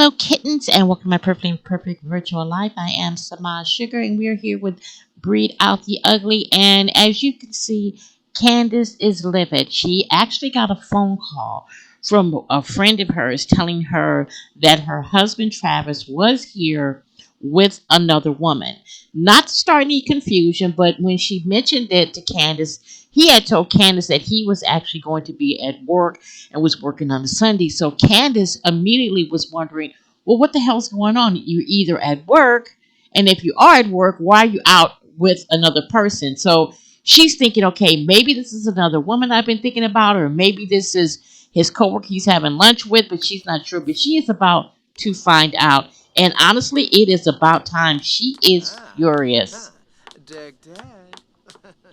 Hello, kittens, and welcome to my perfectly imperfect virtual life. I am Samaj Sugar, and we are here with Breed Out the Ugly. And as you can see, Candice is livid. She actually got a phone call from a friend of hers telling her that her husband Travis was here with another woman. Not to start any confusion, but when she mentioned it to Candice, he had told Candice that he was actually going to be at work and was working on a Sunday. So Candace immediately was wondering, well, what the hell's going on? You're either at work, and if you are at work, why are you out with another person? So she's thinking, okay, maybe this is another woman I've been thinking about, or maybe this is his coworker he's having lunch with, but she's not sure. But she is about to find out. And honestly, it is about time. She is furious.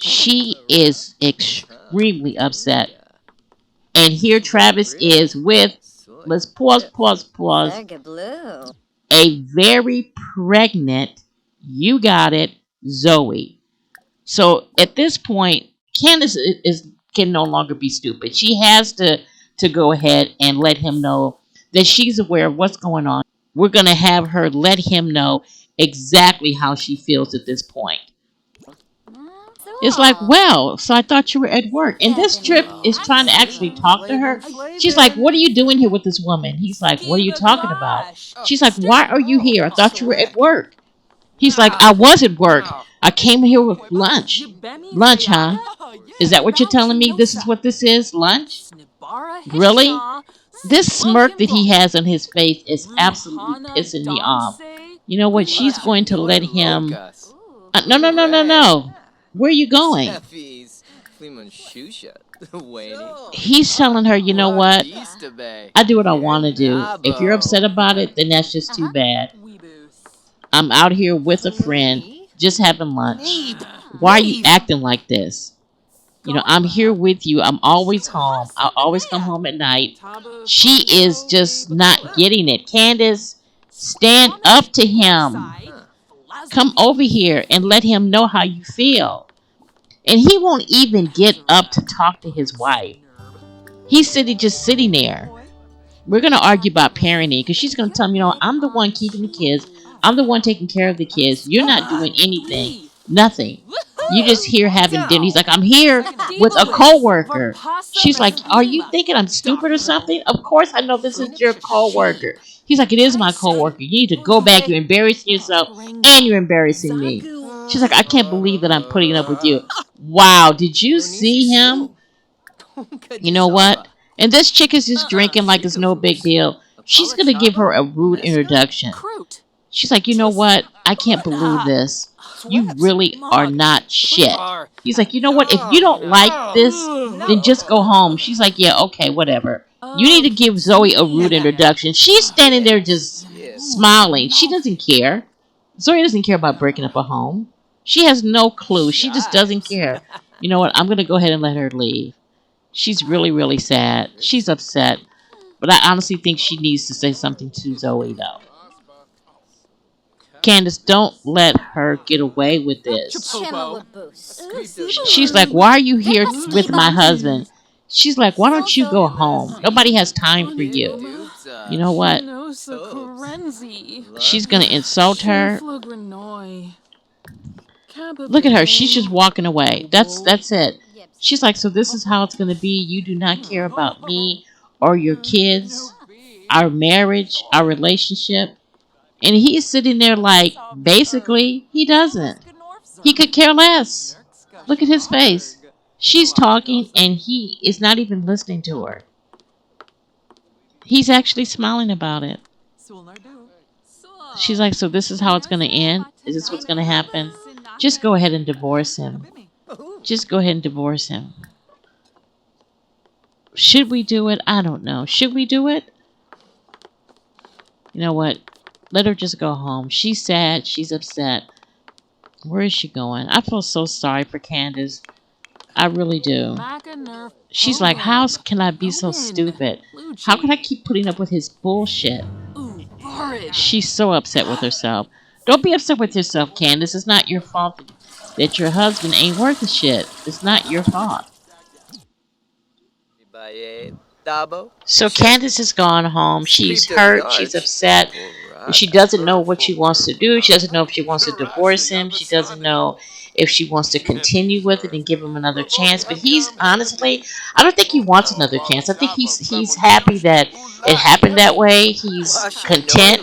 She is extremely upset. And here Travis is with, let's pause, a very pregnant, you got it, Zoe. So at this point, Candace can no longer be stupid. She has to go ahead and let him know that she's aware of what's going on. We're going to have her let him know exactly how she feels at this point. It's like, well, so I thought you were at work. And this trip is trying to actually talk to her. She's like, what are you doing here with this woman? He's like, what are you talking about? She's like, why are you here? I thought you were at work. He's like, I was at work. I came here with lunch. Lunch, huh? Is that what you're telling me? This is what this is? Lunch? Really? This smirk that he has on his face is absolutely pissing me off. You know what? She's going to let him... No. Where are you going? He's telling her, you know what? I do what I want to do. If you're upset about it, then that's just too bad. I'm out here with a friend, just having lunch. Why are you acting like this? You know, I'm here with you. I'm always home. I always come home at night. She is just not getting it. Candace, stand up to him. Come over here and let him know how you feel. And he won't even get up to talk to his wife. He's just sitting there. We're going to argue about parenting because she's going to tell him, you know, I'm the one keeping the kids. I'm the one taking care of the kids. You're not doing anything. Nothing. You just here having dinner. He's like, I'm here with a coworker. She's like, are you thinking I'm stupid or something? Of course I know this is your coworker. He's like, it is my coworker. You need to go back. You're embarrassing yourself and you're embarrassing me. She's like, I can't believe that I'm putting up with you. Wow, did you see him? You know what? And this chick is just drinking like it's no big deal. She's going to give her a rude introduction. She's like, you know what? I can't believe this. You really are not shit. He's like, you know what? If you don't like this, then just go home. She's like, yeah, okay, whatever. You need to give Zoe a rude introduction. She's standing there just smiling. She doesn't care. Zoe doesn't care about breaking up a home. She has no clue. She just doesn't care. You know what? I'm going to go ahead and let her leave. She's really, really sad. She's upset. But I honestly think she needs to say something to Zoe, though. Candace, don't let her get away with this. She's like, why are you here with my husband? She's like, why don't you go home? Nobody has time for you. You know what? She's going to insult her. Look at her. She's just walking away. That's it. She's like, so this is how it's going to be. You do not care about me or your kids, our marriage, our relationship. And he's sitting there like, basically, he doesn't. He could care less. Look at his face. She's talking and he is not even listening to her. He's actually smiling about it. She's like, so this is how it's going to end? Is this what's going to happen? Just go ahead and divorce him. Just go ahead and divorce him. Should we do it? I don't know. Should we do it? You know what? Let her just go home. She's sad. She's upset. Where is she going? I feel so sorry for Candace. I really do. She's like, how can I be so stupid? How can I keep putting up with his bullshit? She's so upset with herself. Don't be upset with yourself, Candace. It's not your fault that your husband ain't worth a shit. It's not your fault. So Candice has gone home. She's hurt. She's upset. She doesn't know what she wants to do. She doesn't know if she wants to divorce him. She doesn't know if she wants to continue with it and give him another chance. But he's honestly, I don't think he wants another chance. I think he's happy that it happened that way. He's content.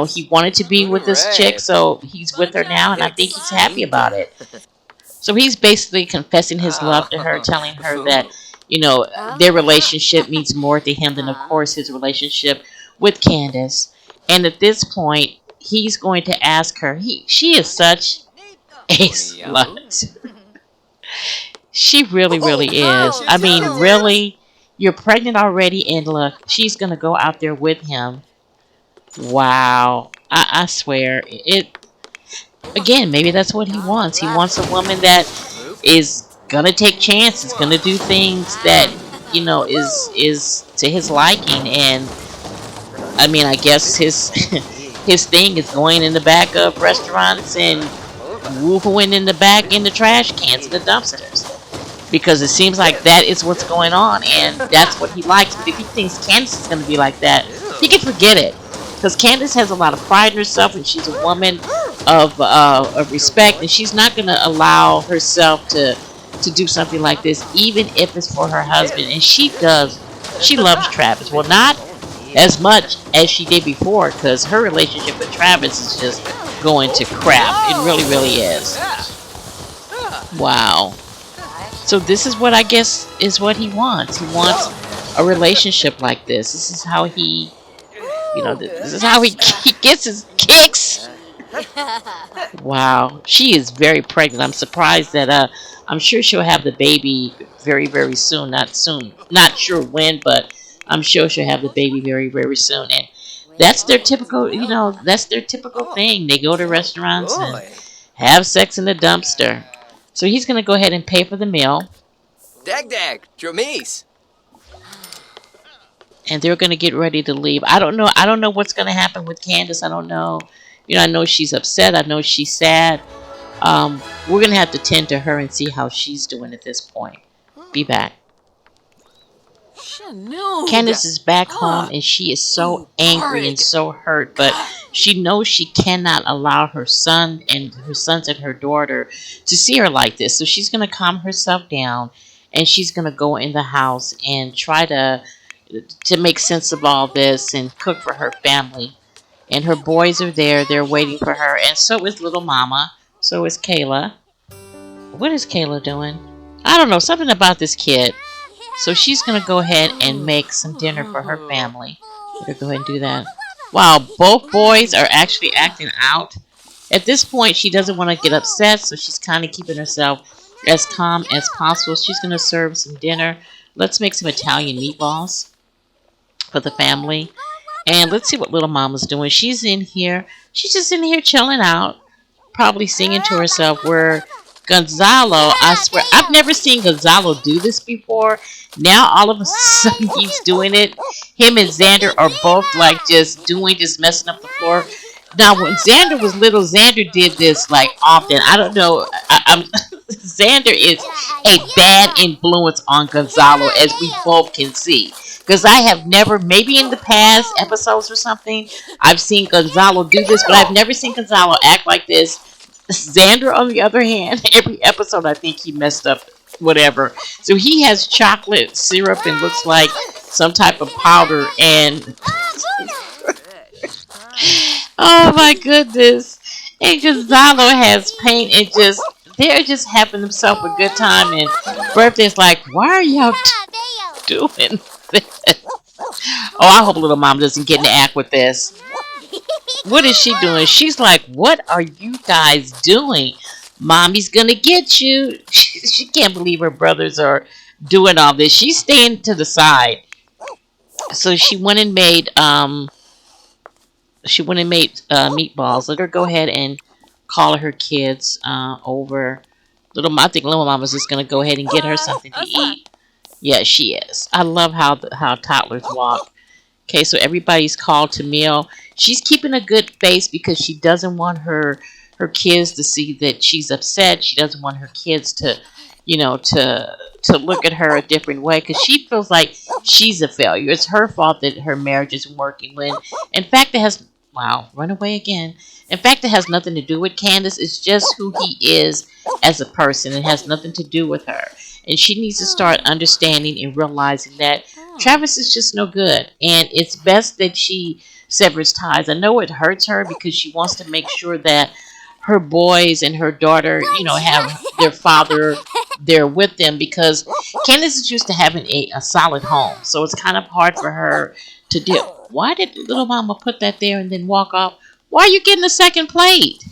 He wanted to be with this chick, so he's with her now, and I think he's happy about it. So he's basically confessing his love to her, telling her that, their relationship means more to him than, of course, his relationship with Candice. And at this point, he's going to ask her. She is such a slut. She really, really is. I mean, really, you're pregnant already, and look, she's going to go out there with him. Wow. I swear. Again, maybe that's what he wants. He wants a woman that is going to take chances, going to do things that, is to his liking. And I mean, I guess his his thing is going in the back of restaurants and woohooing in the back in the trash cans and the dumpsters, because it seems like that is what's going on, and that's what he likes. But if he thinks Candice is going to be like that, he can forget it, because Candice has a lot of pride in herself, and she's a woman of respect, and she's not going to allow herself to do something like this, even if it's for her husband. And she loves Travis. Well, not as much as she did before, because her relationship with Travis is just going to crap. It really, really is. Wow. So this is what I guess is what he wants. He wants a relationship like this. This is how he, this is how he gets his kicks. Wow. She is very pregnant. I'm surprised that I'm sure she'll have the baby very, very soon. Not sure when, but I'm sure she'll have the baby very, very soon. And that's their typical, that's their typical thing. They go to restaurants and have sex in the dumpster. So he's going to go ahead and pay for the meal. Dag, Jomis. And they're going to get ready to leave. I don't know what's going to happen with Candice. I don't know. I know she's upset. I know she's sad. We're going to have to tend to her and see how she's doing at this point. Be back. Candice is back home, and she is so angry and so hurt, but she knows she cannot allow her sons and her daughter to see her like this. So she's going to calm herself down, and she's going to go in the house and try to make sense of all this and cook for her family. And her boys are there. They're waiting for her, and so is little mama. So is Kayla. What is Kayla doing? I don't know. Something about this kid. So she's going to go ahead and make some dinner for her family. Better go ahead and do that. Wow, both boys are actually acting out. At this point, she doesn't want to get upset, so she's kind of keeping herself as calm as possible. She's going to serve some dinner. Let's make some Italian meatballs for the family. And let's see what little mama's doing. She's in here. She's just in here chilling out, probably singing to herself. Where Gonzalo, I swear, I've never seen Gonzalo do this before. Now all of a sudden he's doing it. Him and Xander are both like just messing up the floor. Now when Xander was little, Xander did this like often. I don't know. Xander is a bad influence on Gonzalo, as we both can see. Because I have never, maybe in the past episodes or something, I've seen Gonzalo do this, but I've never seen Gonzalo act like this. Xander, on the other hand, every episode I think he messed up whatever. So he has chocolate syrup and looks like some type of powder, and oh my goodness. And Gonzalo has paint, and they're just having themselves a good time. And Birthday's like, why are y'all doing this? Oh, I hope little mom doesn't get in the act with this. What is she doing? She's like, what are you guys doing? Mommy's gonna get you. She can't believe her brothers are doing all this. She's staying to the side. So she went and made meatballs. Let her go ahead and call her kids over. I think little mama's just gonna go ahead and get her something to eat. Yeah, she is. I love how toddlers walk. Okay, so everybody's called to meal. She's keeping a good face because she doesn't want her kids to see that she's upset. She doesn't want her kids to to look at her a different way because she feels like she's a failure. It's her fault that her marriage isn't working. When in fact it has run away again. In fact, it has nothing to do with Candice. It's just who he is as a person. It has nothing to do with her. And she needs to start understanding and realizing that Travis is just no good. And it's best that she severs ties. I know it hurts her because she wants to make sure that her boys and her daughter, have their father there with them because Candice is used to having a solid home. So it's kind of hard for her to do. Why did little mama put that there and then walk off? Why are you getting a second plate?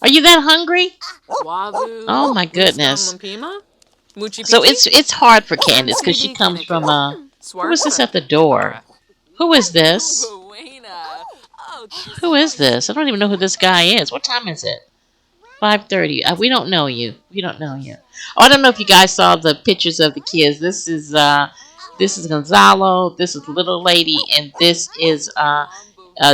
Are you that hungry? Oh my goodness. So it's hard for Candice because she comes from who is this at the door? Who is this? Who is this? I don't even know who this guy is. What time is it? 5:30. We don't know you. We don't know you. Oh, I don't know if you guys saw the pictures of the kids. This is Gonzalo. This is little lady, and this is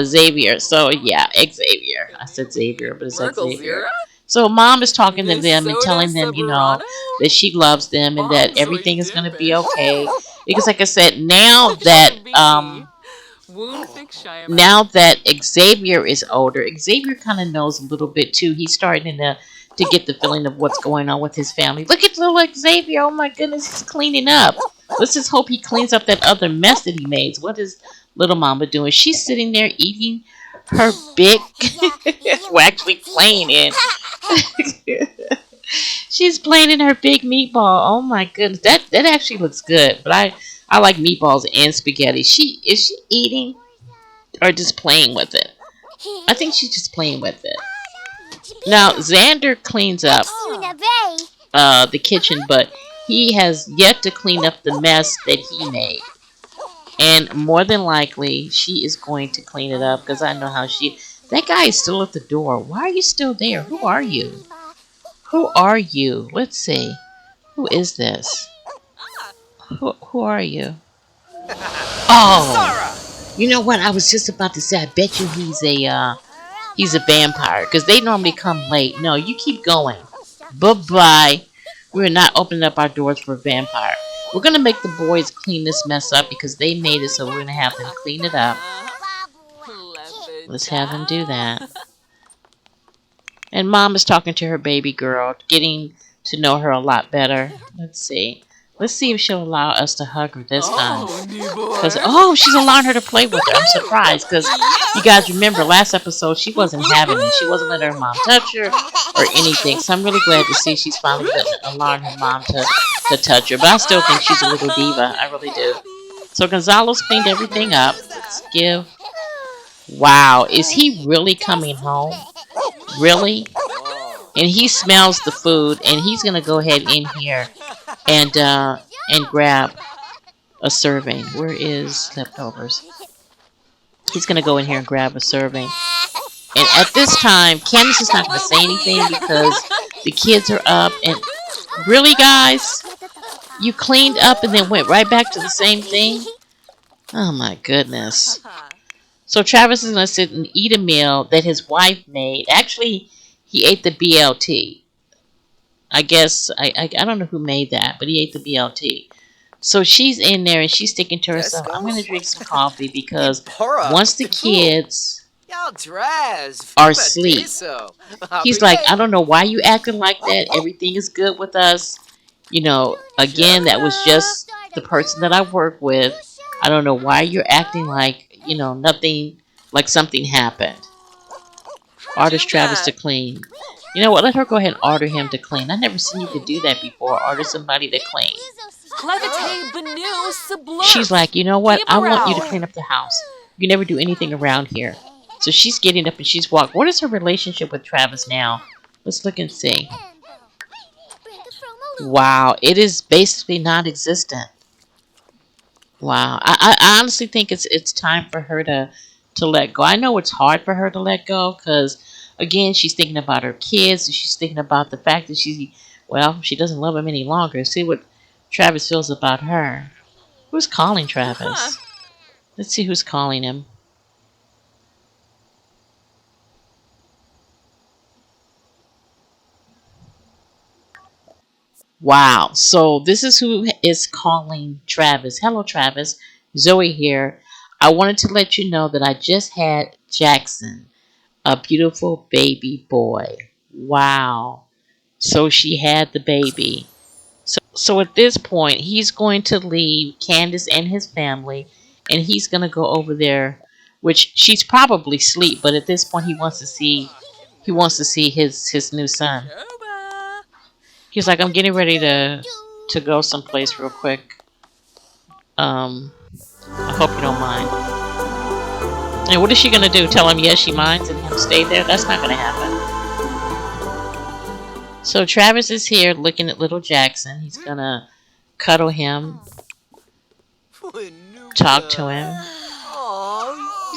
Xavier. So yeah, Xavier. I said Xavier, but it's Xavier. So mom is talking to them and telling them, that she loves them and that everything is going to be okay. Because, like I said, now that Xavier is older, Xavier kind of knows a little bit too. He's starting to get the feeling of what's going on with his family. Look at little Xavier. Oh my goodness, he's cleaning up. Let's just hope he cleans up that other mess that he made. What is little mama doing? She's sitting there eating her big. We're actually playing in. She's playing in her big meatball. Oh my goodness, that actually looks good. But I like meatballs and spaghetti. Is she eating or just playing with it? I think she's just playing with it. Now Xander cleans up the kitchen, but he has yet to clean up the mess that he made. And more than likely, she is going to clean it up because I know how she. That guy is still at the door. Why are you still there? Who are you? Who are you? Let's see. Who is this? Who are you? Oh, you know what? I was just about to say. I bet you he's a vampire because they normally come late. No, you keep going. Bye bye. We're not opening up our doors for a vampire. We're gonna make the boys clean this mess up because they made it, so we're gonna have them clean it up. Let's have them do that. And mom is talking to her baby girl, getting to know her a lot better. Let's see. Let's see if she'll allow us to hug her this time. Because, she's allowing her to play with her. I'm surprised because you guys remember last episode she wasn't having it. She wasn't letting her mom touch her or anything. So I'm really glad to see she's finally allowing her mom to touch her. But I still think she's a little diva. I really do. So Gonzalo's cleaned everything up. Let's give. Wow. Is he really coming home? Really? And he smells the food, and he's gonna go ahead in here and grab a serving. Where is leftovers? He's gonna go in here and grab a serving. And at this time, Candice is not gonna say anything because the kids are up. And really, guys, you cleaned up and then went right back to the same thing. Oh my goodness. So Travis is going to sit and eat a meal that his wife made. Actually, he ate the BLT. I guess, I don't know who made that, but he ate the BLT. So she's in there and she's thinking to herself, I'm going to drink some coffee because once the kids are asleep, he's like, I don't know why you acting like that. Everything is good with us. Again, that was just the person that I work with. I don't know why you're acting like, nothing, like something happened. Orders Travis to clean. You know what? Let her go ahead and order him to clean. I never seen you could do that before. Order somebody to clean. She's like, you know what? I want you to clean up the house. You never do anything around here. So she's getting up and she's walking. What is her relationship with Travis now? Let's look and see. Wow, it is basically non-existent. Wow, I honestly think it's time for her to let go. I know it's hard for her to let go because, again, she's thinking about her kids. And she's thinking about the fact that she doesn't love him any longer. See what Travis feels about her. Who's calling Travis? Let's see who's calling him. Wow. So this is who is calling Travis. Hello, Travis. Zoe here. I wanted to let you know that I just had Jackson, a beautiful baby boy. Wow. So she had the baby. So at this point, he's going to leave Candice and his family, and he's going to go over there, which she's probably asleep. But at this point, he wants to see his new son. He's like, I'm getting ready to go someplace real quick. Um, I hope you don't mind. And what is she gonna do? Tell him yes, she minds, and him stay there? That's not gonna happen. So Travis is here looking at little Jackson. He's gonna cuddle him, talk to him.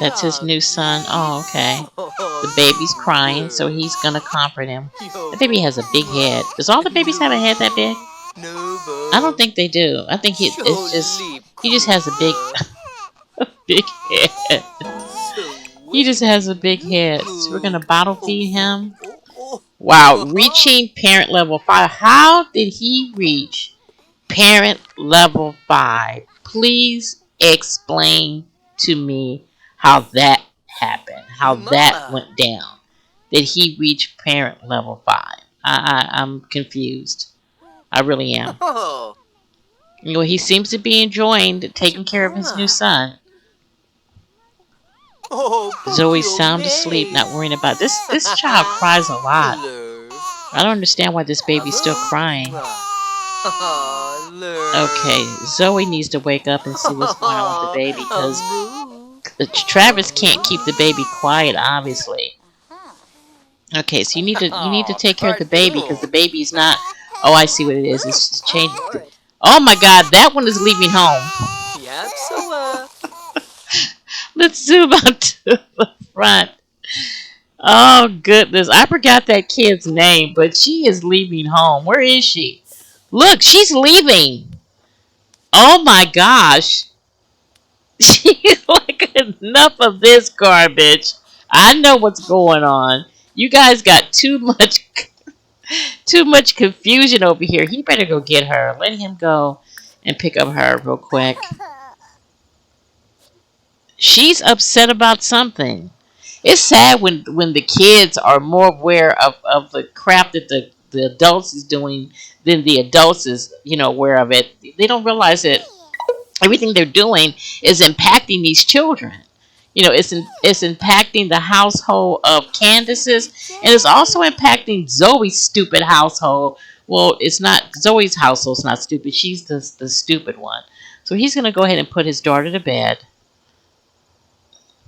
That's his new son. Oh, okay. The baby's crying, so he's gonna comfort him. The baby has a big head. Does all the babies have a head that big? I don't think they do. I think he just has a big head. He just has a big head. So we're gonna bottle feed him. Wow, reaching parent level 5. How did he reach parent level 5? Please explain to me how that happened, how that went down. Did he reach parent level 5? I'm confused. I really am. He seems to be enjoying taking care of his new son. Zoe's sound asleep, not worrying about this. This child cries a lot. I don't understand why this baby's still crying. Okay, Zoe needs to wake up and see what's going on with the baby, because Travis can't keep the baby quiet, obviously. Okay, so you need to take care of the baby, because the baby's not. Oh, I see what it is. It's changing. Oh my God, that one is leaving home. Yep, so Let's zoom out to the front. Oh goodness, I forgot that kid's name, but she is leaving home. Where is she? Look, she's leaving. Oh my gosh. She's like, enough of this garbage. I know what's going on. You guys got too much confusion over here. He better go get her. Let him go and pick up her real quick. She's upset about something. It's sad when the kids are more aware of the crap that the adults is doing than the adults is, aware of it. They don't realize that everything they're doing is impacting these children. It's impacting the household of Candice's, and it's also impacting Zoe's stupid household. Well, it's not Zoe's household's not stupid. She's the stupid one. So he's gonna go ahead and put his daughter to bed.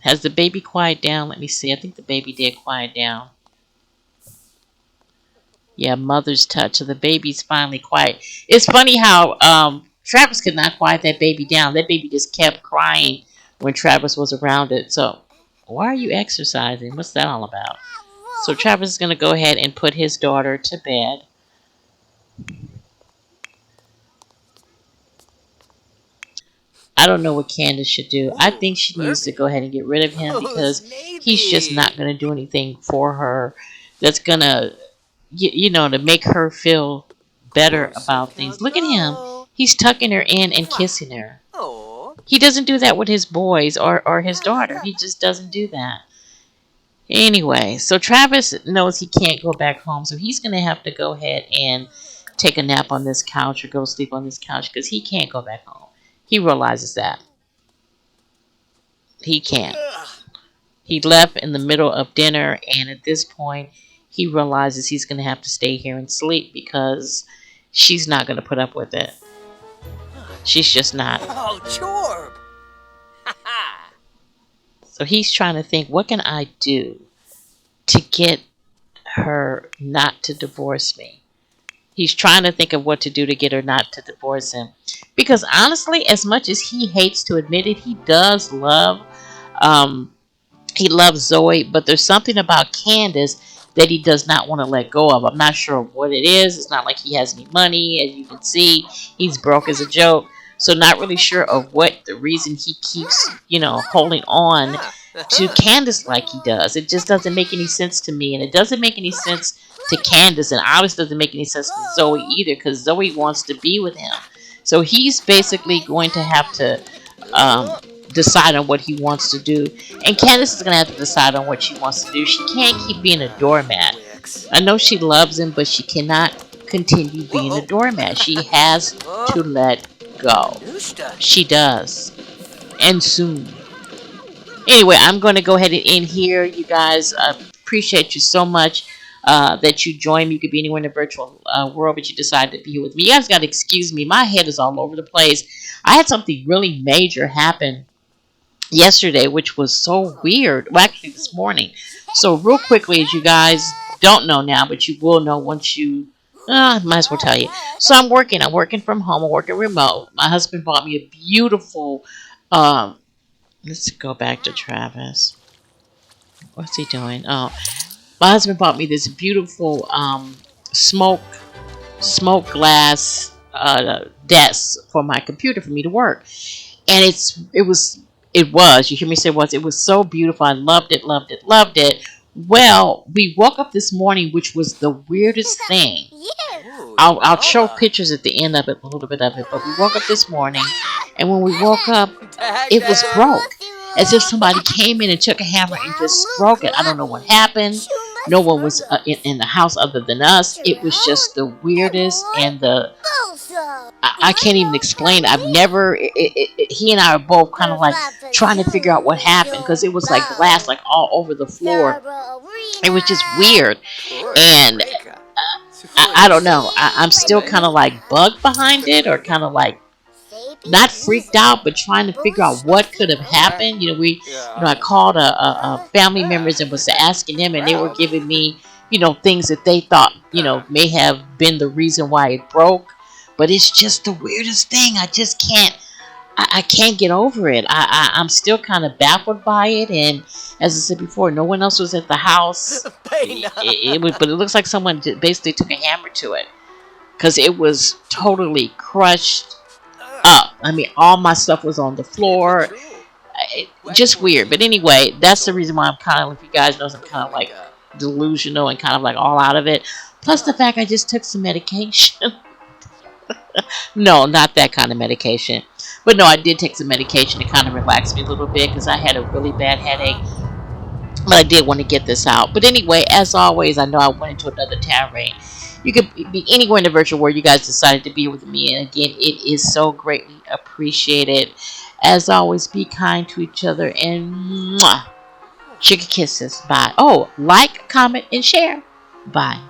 Has the baby quiet down? Let me see. I think the baby did quiet down. Yeah, mother's touch. So the baby's finally quiet. It's funny how Travis could not quiet that baby down. That baby just kept crying when Travis was around it. So, why are you exercising? What's that all about? So Travis is going to go ahead and put his daughter to bed. I don't know what Candice should do. I think she needs to go ahead and get rid of him, because he's just not going to do anything for her that's going to, to make her feel better about things. Look at him. He's tucking her in and kissing her. He doesn't do that with his boys or his daughter. He just doesn't do that. Anyway, so Travis knows he can't go back home, so he's going to have to go ahead and take a nap on this couch or go sleep on this couch, because he can't go back home. He realizes that. He can't. He left in the middle of dinner, and at this point, he realizes he's going to have to stay here and sleep, because she's not going to put up with it. She's just not. Oh, Chorb! So he's trying to think, what can I do to get her not to divorce me? He's trying to think of what to do to get her not to divorce him. Because honestly, as much as he hates to admit it, he does love, he loves Zoe, but there's something about Candice that he does not want to let go of. I'm not sure what it is. It's not like he has any money. As you can see, he's broke as a joke. So not really sure of what the reason he keeps, holding on to Candice like he does. It just doesn't make any sense to me, and it doesn't make any sense to Candice, and obviously doesn't make any sense to Zoe either, because Zoe wants to be with him. So he's basically going to have to decide on what he wants to do, and Candice is going to have to decide on what she wants to do. She can't keep being a doormat. I know she loves him, but she cannot continue being a doormat. She has to let go. She does, and soon. Anyway, I'm going to go ahead and end here. You guys, appreciate you so much that you joined me. You could be anywhere in the virtual world, but you decided to be here with me. You guys got to excuse me. My head is all over the place. I had something really major happen yesterday, which was so weird. Well, actually, this morning. So, real quickly, as you guys don't know now, but you will know once you. Might as well tell you. So, I'm working. I'm working from home. I'm working remote. My husband bought me a beautiful. Let's go back to Travis. What's he doing? Oh, my husband bought me this beautiful smoke glass desk for my computer for me to work, and it was. You hear me say was. It was so beautiful. I loved it, loved it, loved it. Well, we woke up this morning, which was the weirdest thing. I'll show pictures at the end of it, a little bit of it. But we woke up this morning, and when we woke up, it was broke. As if somebody came in and took a hammer and just broke it. I don't know what happened. No one was in the house other than us. It was just the weirdest, and I can't even explain. I've never. He and I are both kind of like trying to figure out what happened, because it was like glass like all over the floor. It was just weird, and I don't know. I'm still kind of like bugged behind it, or kind of like not freaked out, but trying to figure out what could have happened. I called a family members and was asking them, and they were giving me, things that they thought, may have been the reason why it broke. But it's just the weirdest thing. I just can't. I can't get over it. I'm still kind of baffled by it. And as I said before, no one else was at the house. But it looks like someone basically took a hammer to it, because it was totally crushed up. I mean, all my stuff was on the floor. Just weird. But anyway, that's the reason why I'm kind of, if you guys know, I'm kind of like delusional and kind of like all out of it. Plus the fact I just took some medication. No, not that kind of medication. But no, I did take some medication to kind of relax me a little bit, because I had a really bad headache. But I did want to get this out. But anyway, as always, I know I went into another tirade. You could be anywhere in the virtual world. You guys decided to be with me. And again, it is so greatly appreciated. As always, be kind to each other. And mwah, sugar kisses. Bye. Oh, like, comment, and share. Bye.